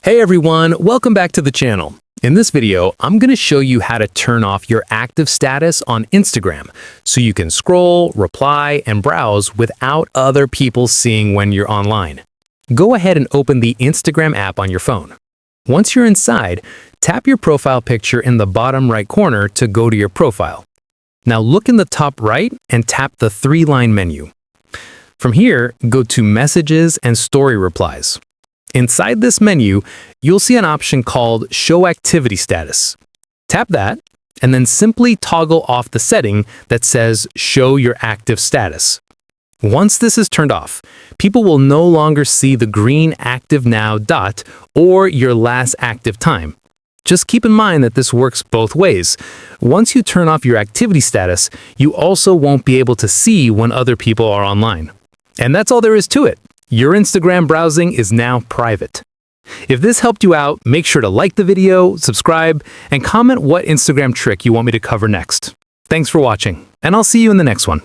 Hey everyone, welcome back to the channel. In this video, I'm going to show you how to turn off your active status on Instagram so you can scroll, reply, and browse without other people seeing when you're online. Go ahead and open the Instagram app on your phone. Once you're inside, tap your profile picture in the bottom right corner to go to your profile. Now look in the top right and tap the three-line menu. From here, go to Messages and Story Replies. Inside this menu, you'll see an option called Show Activity Status. Tap that, and then simply toggle off the setting that says Show Your Active Status. Once this is turned off, people will no longer see the green Active Now dot or your last active time. Just keep in mind that this works both ways. Once you turn off your activity status, you also won't be able to see when other people are online. And that's all there is to it. Your Instagram browsing is now private. If this helped you out, make sure to like the video, subscribe, and comment what Instagram trick you want me to cover next. Thanks for watching, and I'll see you in the next one.